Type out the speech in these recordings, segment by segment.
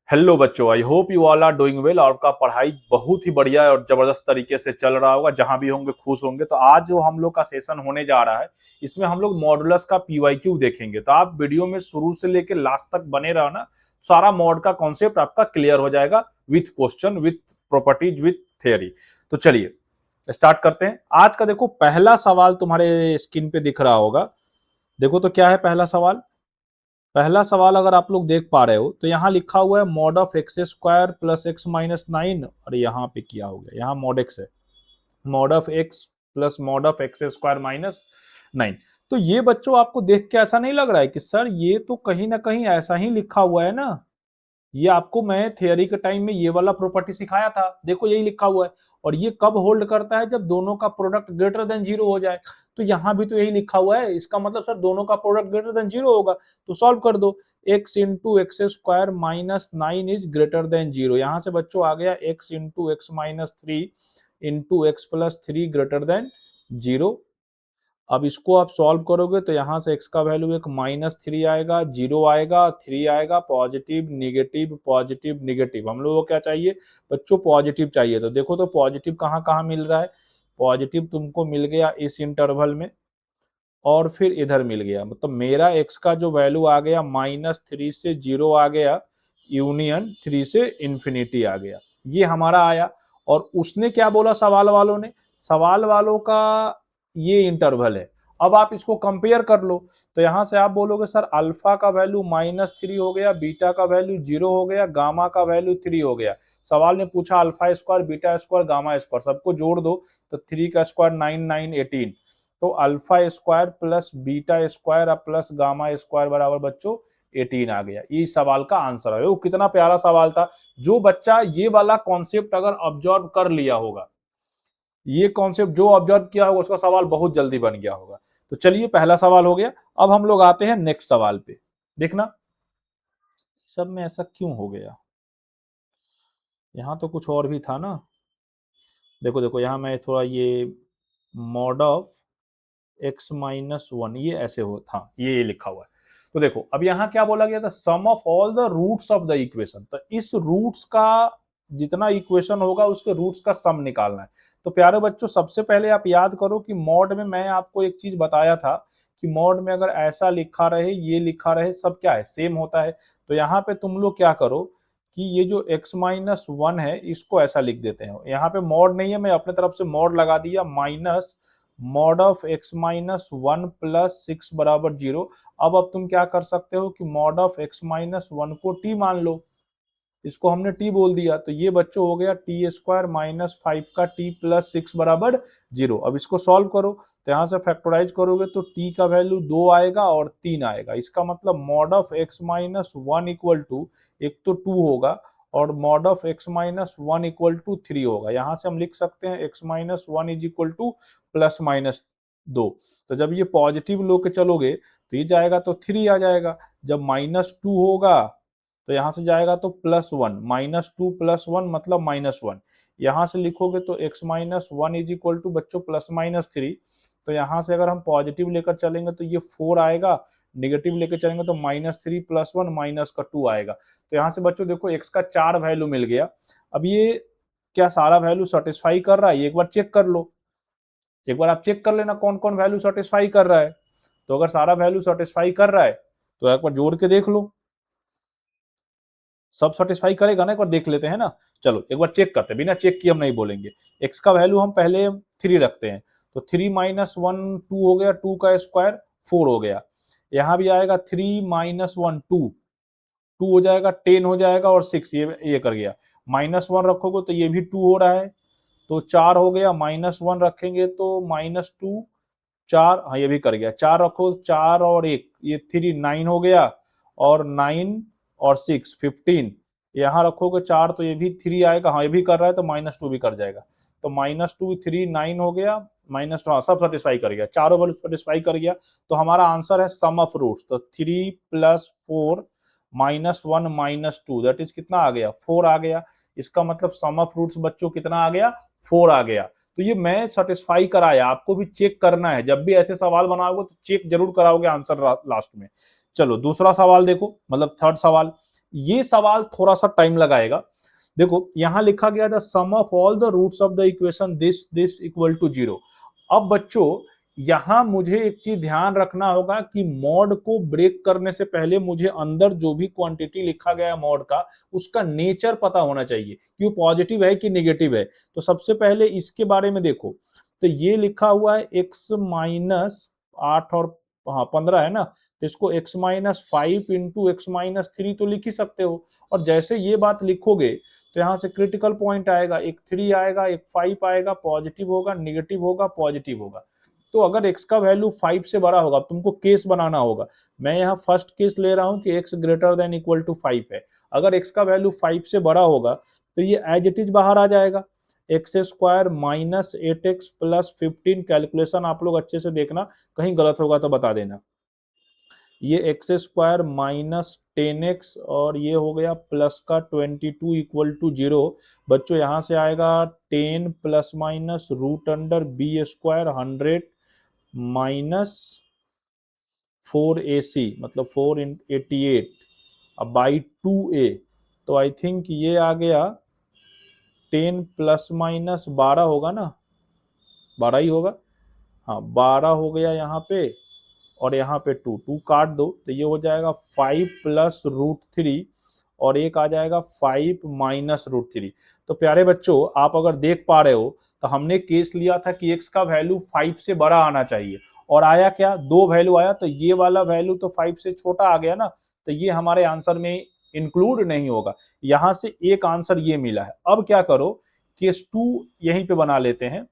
Hello बच्चों, I hope you all are doing well और आपका पढ़ाई बहुत ही बढ़िया और जबरदस्त तरीके से चल रहा होगा। जहां भी होंगे खुश होंगे। तो आज जो हम लोग का सेशन होने जा रहा है, इसमें हम लोग मॉडुलस का पीवाईक्यू देखेंगे। तो आप वीडियो में शुरू से लेकर लास्ट तक बने रहना, सारा मॉड का कॉन्सेप्ट आपका क्लियर हो जाएगा with question, with properties, with theory. तो चलिए स्टार्ट करते हैं। आज का देखो पहला सवाल तुम्हारे स्क्रीन पे दिख रहा होगा। देखो तो क्या है पहला सवाल। पहला सवाल अगर आप लोग देख पा रहे हो तो यहाँ लिखा हुआ है mod of x square plus x minus 9। और यहाँ पे क्या हो गया, यहाँ मॉड एक्स है, mod of x plus mod of x square minus 9। तो ये बच्चों आपको देख के ऐसा नहीं लग रहा है कि सर ये तो कहीं ना कहीं ऐसा ही लिखा हुआ है ना। ये आपको मैं थियरी के टाइम में ये वाला प्रॉपर्टी सिखाया था, देखो यही लिखा हुआ है। और ये कब होल्ड करता है, जब दोनों का प्रोडक्ट ग्रेटर देन जीरो हो जाए। तो यहां भी तो यही लिखा हुआ है, इसका मतलब सर दोनों का प्रोडक्ट ग्रेटर देन जीरो होगा। तो सॉल्व कर दो। X into x square minus 9 is greater than zero. यहां से बच्चों आ गया x into x minus 3 into x plus 3 greater than zero. अब इसको आप सॉल्व करोगे तो यहां से x का वैल्यू एक -3 आएगा, 0 आएगा, 3 आएगा, पॉजिटिव निगेटिव पॉजिटिव निगेटिव। हम लोगों को क्या चाहिए बच्चों, पॉजिटिव चाहिए। तो देखो तो पॉजिटिव कहाँ कहाँ मिल रहा है। पॉजिटिव तुमको मिल गया इस इंटरवल में और फिर इधर मिल गया। मतलब मेरा x का जो वैल्यू आ गया -3 से 0 आ गया, यूनियन 3 से इंफिनिटी आ गया, ये हमारा आया। और उसने क्या बोला सवाल वालों ने, सवाल वालों का ये इंटरवल है। अब आप इसको कंपेयर कर लो। तो यहां से आप बोलोगे सर अल्फा का वैल्यू -3 हो गया, बीटा का वैल्यू 0 हो गया, गामा का वैल्यू 3 हो गया। सवाल ने पूछा alpha square beta square gamma square सबको जोड़ दो। तो 3 का स्क्वायर 9 9 18। तो alpha square plus beta square plus gamma square बराबर बच्चों 18 आ गया। ये सवाल का आंसर है। वो कितना प्यारा सवाल था। जो बच्चा ये वाला कॉन्सेप्ट अगर ऑब्जर्व कर लिया होगा, ये कॉन्सेप्ट जो ऑब्जर्व किया होगा, उसका सवाल बहुत जल्दी बन गया होगा। तो चलिए पहला सवाल हो गया। अब हम लोग आते हैं नेक्स्ट सवाल पे। देखना सब में ऐसा क्यों हो गया, यहां तो कुछ और भी था ना। देखो देखो यहां मैं थोड़ा ये मॉड ऑफ एक्स माइनस 1 ये ऐसे हो था, ये लिखा हुआ है। तो देखो अब यहाँ क्या बोला गया था, sum of all the roots of the equation. तो इस रूट्स का जितना इक्वेशन होगा उसके रूट्स का सम निकालना है। तो प्यारे बच्चों सबसे पहले आप याद करो कि मॉड में मैं आपको एक चीज बताया था कि मॉड में अगर ऐसा लिखा रहे ये लिखा रहे सब क्या है सेम होता है। तो यहाँ पे तुम लोग क्या करो कि ये जो x माइनस 1 है इसको ऐसा लिख देते हैं। यहाँ पे मॉड नहीं है, मैं अपने तरफ से मॉड लगा दिया minus mod of x minus 1 plus 6 बराबर 0। अब तुम क्या कर सकते हो कि मॉड ऑफ x माइनस 1 को t मान लो, इसको हमने t बोल दिया। तो ये बच्चों हो गया टी स्क्वायर माइनस 5 का t प्लस 6 बराबर 0। अब इसको सॉल्व करो तो यहां से फैक्टराइज करोगे तो t का वैल्यू 2 आएगा और 3 आएगा। इसका मतलब mod of x minus 1 equal to एक तो 2 होगा और mod of x minus 1 equal to 3 होगा। यहां से हम लिख सकते हैं x minus 1 is equal to plus minus 2। तो जब ये पॉजिटिव लो के चलोगे तो ये जाएगा तो 3 आ जाएगा। जब -2 होगा तो यहां से जाएगा तो +1, -2 +1 मतलब -1। यहां से लिखोगे तो x minus 1 is equal to बच्चों प्लस माइनस 3। तो यहां से अगर हम पॉजिटिव लेकर चलेंगे तो ये 4 आएगा, निगेटिव लेकर चलेंगे तो -3 +1 माइनस का 2 आएगा। तो यहां से बच्चों देखो x का 4 वैल्यू मिल गया। अब ये क्या सारा वैल्यू सेटिस्फाई कर रहा है, एक बार चेक कर लो। एक बार आप चेक कर लेना कौन कौन वैल्यू सेटिस्फाई कर रहा है। तो अगर सारा वैल्यू सेटिस्फाई कर रहा है तो एक बार जोड़ के देख लो, सब सेटिस्फाई करेगा ना। एक बार देख लेते हैं ना। चलो एक बार चेक करते हैं, बिना चेक किए हम नहीं बोलेंगे। x का वैल्यू हम पहले 3 रखते हैं। तो 3 माइनस 1 2 हो गया, 2 का स्क्वायर 4 हो गया। यहां भी आएगा 3 माइनस 1 2, 2 हो जाएगा, 10 हो जाएगा और 6 ये कर गया। -1 रखोगे तो ये भी 2 हो रहा है, तो 4 हो गया। -1 रखेंगे तो -2 4, हाँ ये भी कर गया। 4 रखो, 4 और 1 ये 3 9 हो गया और 9 और 6 15। यहाँ रखोगे 4 तो ये भी 3 आएगा, हाँ ये भी कर रहा है तो -2 भी कर जाएगा। तो -2 3 9 हो गया, -2 हाँ सब सेटिस्फाई कर गया, चारों वैल्यू सेटिस्फाई कर गया। तो हमारा आंसर है सम ऑफ रूट्स। तो 3 + 4 -1 -2 दैट इज कितना आ गया, 4 आ गया। इसका मतलब सम ऑफ रूट्स बच्चों कितना आ गया, 4 आ गया। तो ये मैं सेटिस्फाई कराया, आपको भी चेक करना है। जब भी ऐसे सवाल बनाओगे तो चेक जरूर कराओगे आंसर लास्ट में। चलो दूसरा सवाल देखो, मतलब थर्ड सवाल। ये सवाल थोड़ा सा टाइम लगाएगा। देखो यहां लिखा गया था sum of all the roots of the equation this this equal to 0। अब बच्चों यहां मुझे एक चीज ध्यान रखना होगा कि मॉड को ब्रेक करने से पहले मुझे अंदर जो भी क्वांटिटी लिखा गया है मॉड का, उसका नेचर पता होना चाहिए कि वो पॉजिटिव है कि नेगेटिव है। तो सबसे पहले इसके बारे में देखो, तो ये लिखा हुआ है x माइनस 8 और हाँ 15 है ना, तो इसको x minus 5 into x minus 3 तो लिख ही सकते हो। और जैसे ये बात लिखोगे तो यहाँ से क्रिटिकल पॉइंट आएगा, एक 3 आएगा, एक 5 आएगा, पॉजिटिव होगा, नेगेटिव होगा, पॉजिटिव होगा। तो अगर x का वैल्यू 5 से बड़ा होगा, तुमको केस बनाना होगा। मैं यहाँ फर्स्ट केस ले रहा हूँ कि x greater than equal to 5 है। अगर x का वैल्यू 5 से बड़ा होगा तो ये एज इट इज बाहर आ जाएगा, x square minus 8x plus 15। Calculation आप लोग अच्छे से देखना, कहीं गलत होगा तो बता देना। ये एक्स स्क्वायर माइनस 10x और ये हो गया प्लस का 22 इक्वल टू 0। बच्चों यहां से आएगा 10 plus minus root under B square 100 minus 4ac मतलब 488 अब बाई 2a। तो आई थिंक ये आ गया 10 प्लस माइनस 12 होगा ना, 12 ही होगा, हाँ 12 हो गया यहाँ पे, और यहाँ पे 2 काट दो तो ये हो जाएगा 5 प्लस रूट 3 और एक आ जाएगा 5 माइनस रूट 3। तो प्यारे बच्चों आप अगर देख पा रहे हो तो हमने केस लिया था कि x का वैल्यू 5 से बड़ा आना चाहिए, और आया क्या, 2 वैल्यू आया। तो ये वाला वैल्यू तो 5 से छोटा आ गया ना, तो ये हमारे आंसर में इंक्लूड नहीं होगा। यहां से एक आंसर ये मिला है। अब क्या करो, केस 2 यहीं पे बना लेते हैं।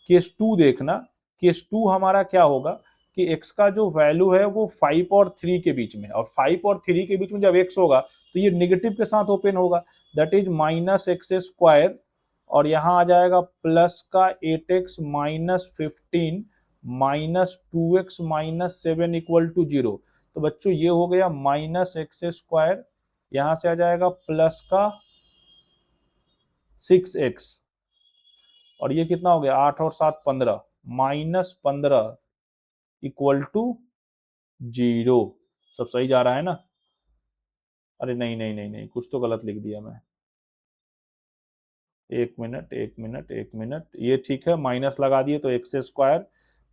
केस 2 देखना, केस 2 हमारा क्या होगा कि x का जो वैल्यू है वो 5 और 3 के बीच में, और 5 और 3 के बीच में जब x होगा तो ये नेगेटिव के साथ ओपन होगा, that is minus x square, और यहां आ जाएगा प्लस का 8x minus 15 minus 2x minus 7 equal to 0। तो बच्चों ये हो गया माइनस एक्स स्क्वायर, यहां से आ जाएगा प्लस का 6x, और ये कितना हो गया 8 और 7 15 माइनस 15 इक्वल टू 0। सब सही जा रहा है ना? अरे नहीं नहीं नहीं नहीं, कुछ तो गलत लिख दिया मैं। एक मिनट एक मिनट एक मिनट, ये ठीक है, माइनस लगा दिए तो एक्स स्क्वायर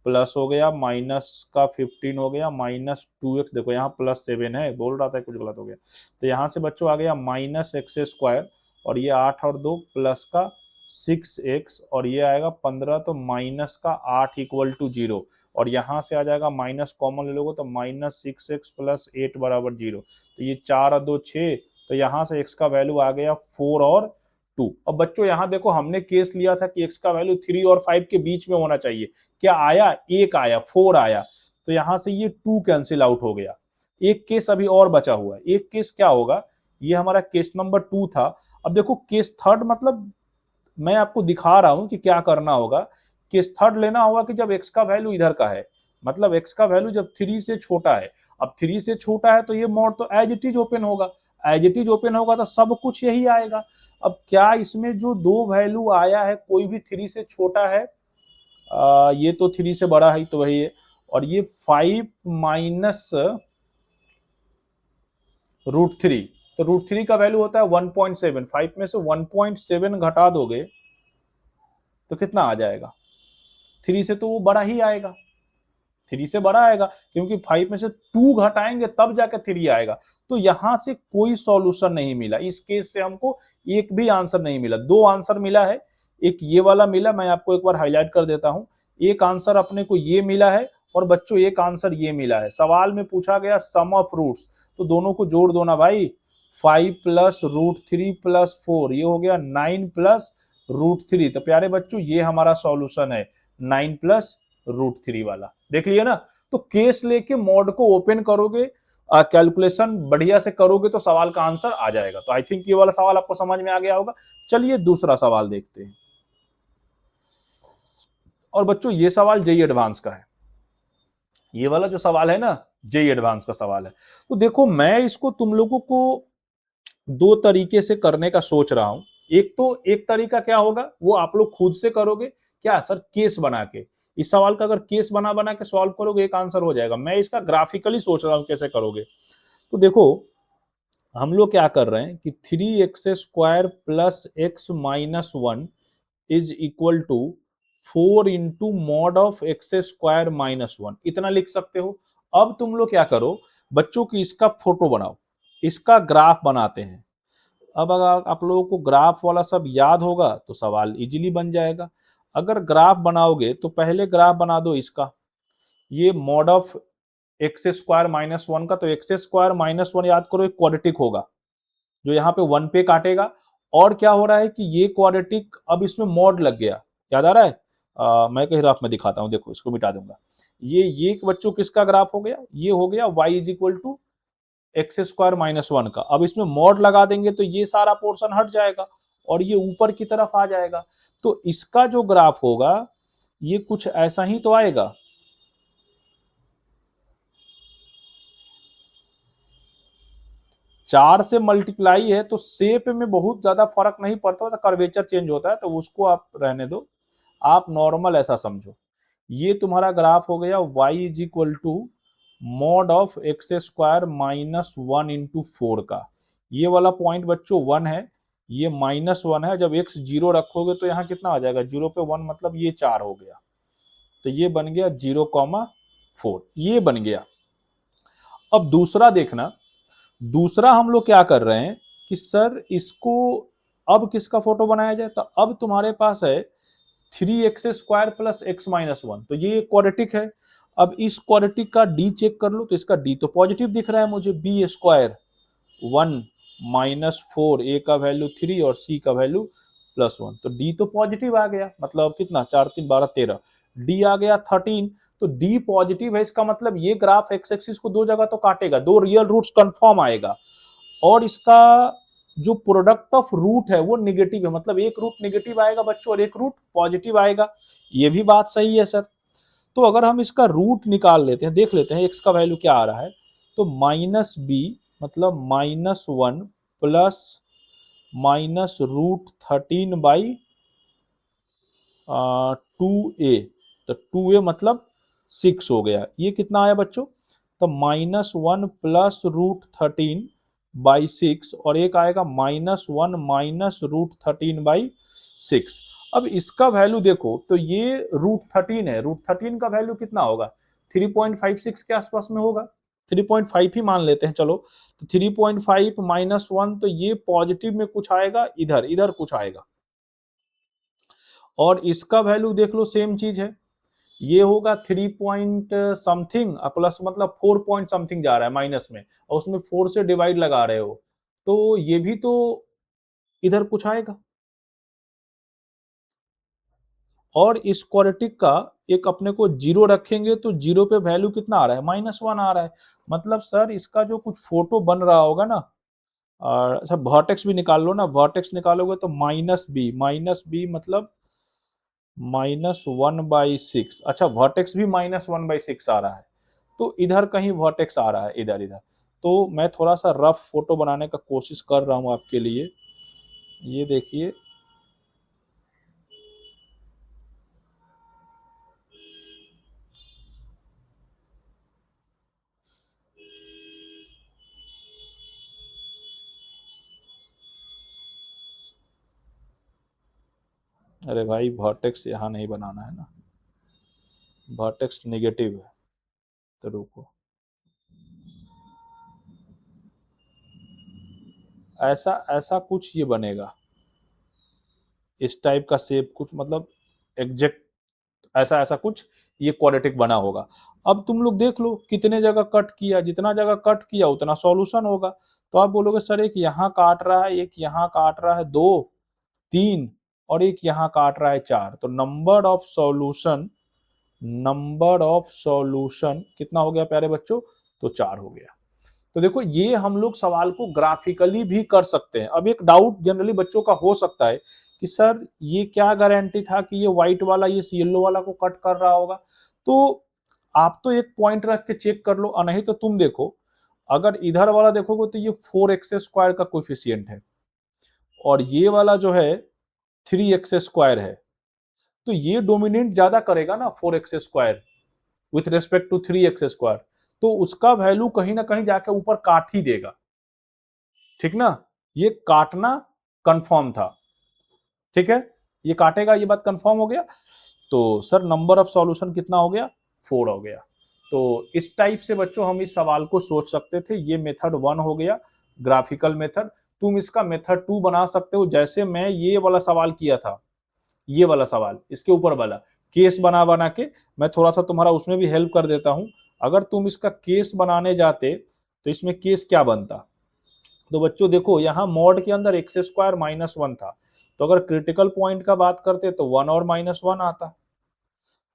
प्लस हो गया माइनस का 15 हो गया माइनस 2x, देखो यहाँ प्लस 7 है, बोल रहा था कुछ गलत हो गया। तो यहाँ से बच्चों आ गया माइनस एक्स स्क्वायर, और ये 8 और 2 प्लस का 6x, और ये आएगा 15, तो माइनस का 8 इक्वल टू 0। और यहाँ से आ जाएगा माइनस कॉमन ले लोगे तो माइनस 6x प्लस 8 बराबर 0। तो ये 4 और 2 6, तो यहाँ से x का वैल्यू आ गया 4 और 2। अब बच्चों यहाँ देखो हमने केस लिया था कि x का वैल्यू 3 और 5 के बीच में होना चाहिए, क्या आया, एक आया, 4 आया, तो यहाँ से ये 2 कैंसिल आउट हो गया। एक केस अभी और बचा हुआ है, एक केस क्या होगा, ये हमारा केस नंबर 2 था। अब देखो केस थर्ड, मतलब मैं आपको दिखा रहा हूं कि क्या करना होगा। केस थर्ड लेना होगा कि जब x का वैल्यू इधर का है, मतलब x का वैल्यू जब 3 से छोटा है। अब 3 से छोटा है तो ये मोड तो एज इट इज ओपन होगा, एज इट इज ओपन होगा तो सब कुछ यही आएगा। अब क्या इसमें जो 2 वैल्यू आया है कोई भी 3 से छोटा है, ये तो 3 से बड़ा है तो वही है, और ये 5 माइनस रूट 3, तो रूट 3 का वैल्यू होता है 1.7, 5 में से 1.7 घटा दोगे तो कितना आ जाएगा, 3 से तो वो बड़ा ही आएगा, 3 से बड़ा आएगा, क्योंकि 5 में से 2 घटाएंगे तब जाकर 3 आएगा। तो यहां से कोई सॉल्यूशन नहीं मिला, इस केस से हमको एक भी आंसर नहीं मिला। 2 आंसर मिला है, एक ये वाला मिला, मैं आपको एक बार हाईलाइट कर देता हूं। एक आंसर अपने को ये मिला है, और बच्चों एक आंसर ये मिला है। सवाल में पूछा गया सम ऑफ रूट्स, तो दोनों को जोड़ दो ना भाई, 5 प्लस रूट 3 प्लस 4, ये हो गया 9 प्लस रूट 3। तो प्यारे बच्चों ये हमारा सॉल्यूशन है 9 प्लस रूट 3 वाला, देख लिया ना। तो केस लेके मॉड को ओपन करोगे, कैलकुलेशन बढ़िया से करोगे तो सवाल का आंसर आ जाएगा। तो आई थिंक ये वाला सवाल आपको समझ में आ गया होगा। चलिए दूसरा सवाल देखते हैं। और बच्चों ये सवाल जेई एडवांस का है, ये वाला जो सवाल है ना जेई एडवांस का सवाल है। तो देखो मैं इसको तुम लोगों को 2 तरीके से करने का सोच रहा हूं। एक तो एक तरीका क्या होगा वो आप लोग खुद से करोगे, क्या सर, केस बना के। इस सवाल का अगर केस बना बना के सॉल्व करोगे एक आंसर हो जाएगा। मैं इसका ग्राफिकली सोच रहा हूं कैसे करोगे। तो देखो हम लोग क्या कर रहे हैं कि 3x² plus x minus 1 is equal to 4 into mod of x² - 1, इतना लिख सकते हो। अब तुम लोग क्या करो बच्चों की, इसका फोटो बनाओ, इसका ग्राफ बनाते हैं। अब अगर आप लोगों को ग्राफ वाला सब याद होगा तो सवाल इजीली बन जाएगा। अगर ग्राफ बनाओगे तो पहले ग्राफ बना दो इसका, ये मॉड ऑफ x² - 1 का, तो x² - 1 याद करो एक क्वाड्रेटिक होगा जो यहाँ पे 1 पे काटेगा। और क्या हो रहा है कि ये क्वाड्रेटिक अब इसमें मॉड लग गया, याद आ रहा है? मैं कहीं ग्राफ में दिखाता हूँ, देखो इसको मिटा दूंगा। ये बच्चों किसका ग्राफ हो गया? ये हो गया y is equal to x² - 1 का। अब इसमें मॉड लगा देंगे तो ये सारा पोर्शन हट जाएगा और ये ऊपर की तरफ आ जाएगा। तो इसका जो ग्राफ होगा ये कुछ ऐसा ही तो आएगा। चार से मल्टीप्लाई है तो शेप में बहुत ज्यादा फर्क नहीं पड़ता, तो कर्वेचर चेंज होता है, तो उसको आप रहने दो, आप नॉर्मल ऐसा समझो। ये तुम्हारा ग्राफ हो गया y is equal to mod of x² - 1 into 4 का। ये वाला पॉइंट बच्चों 1 है, ये -1 है। जब x 0 रखोगे तो यहाँ कितना आ जाएगा? 0 पे 1 मतलब ये 4 हो गया, तो ये बन गया 0,4, ये बन गया। अब दूसरा देखना, दूसरा हम लोग क्या कर रहे हैं कि सर इसको अब किसका फोटो बनाया जाए? तो अब तुम्हारे पास है 3x² प्लस x माइनस 1, तो ये क्वाड्रेटिक है। अब इस क्वाड्रेटिक का d चेक कर लो, तो इसका d तो पॉजिटिव दिख रहा है मुझे, b² 1 माइनस 4, a का वैल्यू 3 और c का वैल्यू +1, तो d तो पॉजिटिव आ गया। मतलब कितना? 4 3 12 13, d आ गया 13, तो d पॉजिटिव है। इसका मतलब ये ग्राफ एक्स एक्सिस को दो जगह तो काटेगा, दो रियल रूट्स कंफर्म आएगा। और इसका जो प्रोडक्ट ऑफ रूट है वो निगेटिव है, मतलब एक रूट निगेटिव आएगा बच्चों और एक रूट पॉजिटिव आएगा। ये भी बात सही है सर। तो अगर हम इसका रूट निकाल लेते हैं, देख लेते हैं एक्स का वैल्यू क्या आ रहा है, तो -b मतलब -1 प्लस -√13/2a, तो 2a मतलब 6 हो गया। ये कितना आया बच्चों? तो -1 प्लस √13/6 और एक आएगा -1 माइनस √13/6। अब इसका वैल्यू देखो तो ये √13 है, √13 का वैल्यू कितना होगा? 3.56 के आसपास में होगा, 3.5 ही मान लेते हैं चलो। तो 3.5 -1, तो ये पॉजिटिव में कुछ आएगा, इधर इधर कुछ आएगा। और इसका वैल्यू देख लो, सेम चीज है, ये होगा 3 पॉइंट समथिंग प्लस, मतलब 4 पॉइंट समथिंग जा रहा है माइनस में, और उसमें 4 से डिवाइड लगा रहे हो, तो ये भी तो इधर कुछ आएगा। और इस क्वाड्रेटिक का एक अपने को 0 रखेंगे तो 0 पे वैल्यू कितना आ रहा है? -1 आ रहा है। मतलब सर इसका जो कुछ फोटो बन रहा होगा ना, अच्छा वर्टेक्स भी निकाल लो ना, वर्टेक्स निकालोगे तो -b मतलब -1/6। अच्छा वर्टेक्स भी -1/6 आ रहा है, तो इधर कहीं वर्टेक्स आ रहा है, इधर इधर। तो मैं थोड़ा सा रफ फोटो बनाने का कोशिश कर रहा हूं आपके लिए। ये देखिए, अरे भाई वर्टेक्स यहाँ नहीं बनाना है ना, वर्टेक्स नेगेटिव है, तो रुको, ऐसा ऐसा कुछ ये बनेगा, इस टाइप का शेप कुछ, मतलब एग्जैक्ट ऐसा ऐसा कुछ ये क्वाड्रेटिक बना होगा। अब तुम लोग देख लो कितने जगह कट किया, जितना जगह कट किया उतना सॉल्यूशन होगा। तो आप बोलोगे सर एक यहाँ काट रहा है, एक यहाँ काट रहा है, 2 3 और एक यहाँ काट रहा है 4, तो नंबर ऑफ सॉल्यूशन कितना हो गया प्यारे बच्चों? तो 4 हो गया। तो देखो ये हम लोग सवाल को ग्राफिकली भी कर सकते हैं। अब एक डाउट जनरली बच्चों का हो सकता है कि सर ये क्या गारंटी था कि ये व्हाइट वाला ये येलो वाला को कट कर रहा होगा? तो आप तो एक पॉइंट रख के चेक कर लो, और नहीं तो तुम देखो, अगर इधर वाला देखोगे तो ये 4x² का कोफिशियंट है और ये वाला जो है 3x² है, तो ये डोमिनेट ज्यादा करेगा ना 4x² with respect to 3x², तो उसका वैल्यू कहीं ना कहीं जाकर ऊपर काट ही देगा। ठीक ना, ये काटना कंफर्म था, ठीक है, ये काटेगा, ये बात कंफर्म हो गया। तो सर नंबर ऑफ सॉल्यूशन कितना हो गया, 4 हो गया। तो इस टाइप से बच्चों हम इस सवाल को सोच सकते थे। ये मेथड 1 हो गया, ग्राफिकल मेथड। तुम इसका मेथड 2 बना सकते हो, जैसे मैं ये वाला सवाल किया था, ये वाला सवाल, इसके ऊपर वाला केस बना बना के मैं थोड़ा सा तुम्हारा उसमें भी हेल्प कर देता हूं। अगर तुम इसका केस बनाने जाते तो इसमें केस क्या बनता। तो बच्चों देखो, यहाँ मॉड के अंदर एक्स स्क्वायर माइनस 1 था, तो अगर क्रिटिकल पॉइंट का बात करते तो 1 और -1 आता।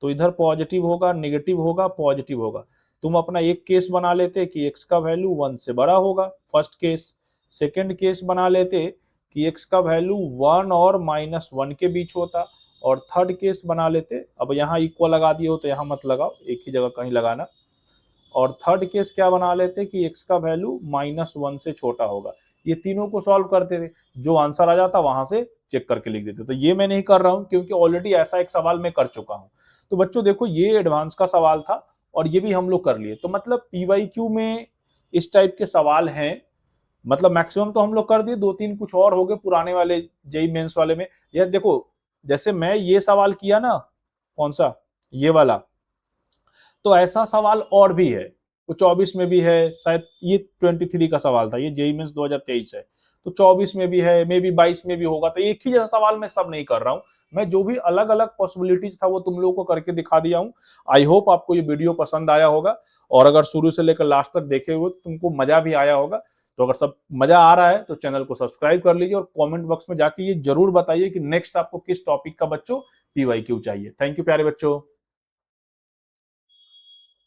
तो इधर पॉजिटिव होगा, नेगेटिव होगा, पॉजिटिव होगा। तुम अपना एक केस बना लेते कि एक्स का वैल्यू 1 से बड़ा होगा, फर्स्ट केस। सेकंड केस बना लेते कि एक्स का वैल्यू 1 और -1 के बीच होता। और थर्ड केस बना लेते, अब यहाँ इक्वल लगा दिए हो तो यहाँ मत लगाओ, एक ही जगह कहीं लगाना। और थर्ड केस क्या बना लेते कि एक्स का वैल्यू -1 से छोटा होगा। ये तीनों को सॉल्व करते थे, जो आंसर आ जाता वहां से चेक करके लिख देते। तो ये मैं नहीं कर रहा हूं क्योंकि ऑलरेडी ऐसा एक सवाल मैं कर चुका हूं। तो बच्चों देखो, ये एडवांस का सवाल था और ये भी हम लोग कर लिए। तो मतलब पीवाईक्यू में इस टाइप के सवाल हैं, मतलब मैक्सिमम तो हम लोग कर दिए, 2-3 कुछ और हो गए पुराने वाले जेई मेंस वाले में। यार देखो, जैसे मैं ये सवाल किया ना, कौन सा, ये वाला, तो ऐसा सवाल और भी है, वो 24 में भी है शायद, ये 23 का सवाल था, ये जेईई मेंस 2023 है, तो 24 में भी है, मे बी 22 में भी होगा। तो एक ही जैसा सवाल मैं सब नहीं कर रहा हूं, मैं जो भी अलग अलग पॉसिबिलिटीज था वो तुम लोगों को करके दिखा दिया हूं। आई होप आपको ये वीडियो पसंद आया होगा, और अगर शुरू से लेकर लास्ट तक देखे हुए तुमको मजा भी आया होगा। तो अगर सब मजा आ रहा है तो चैनल को सब्सक्राइब कर लीजिए, और कमेंट बॉक्स में जाके ये जरूर बताइए कि नेक्स्ट आपको किस टॉपिक का बच्चों पीवाईक्यू चाहिए। थैंक यू प्यारे बच्चों।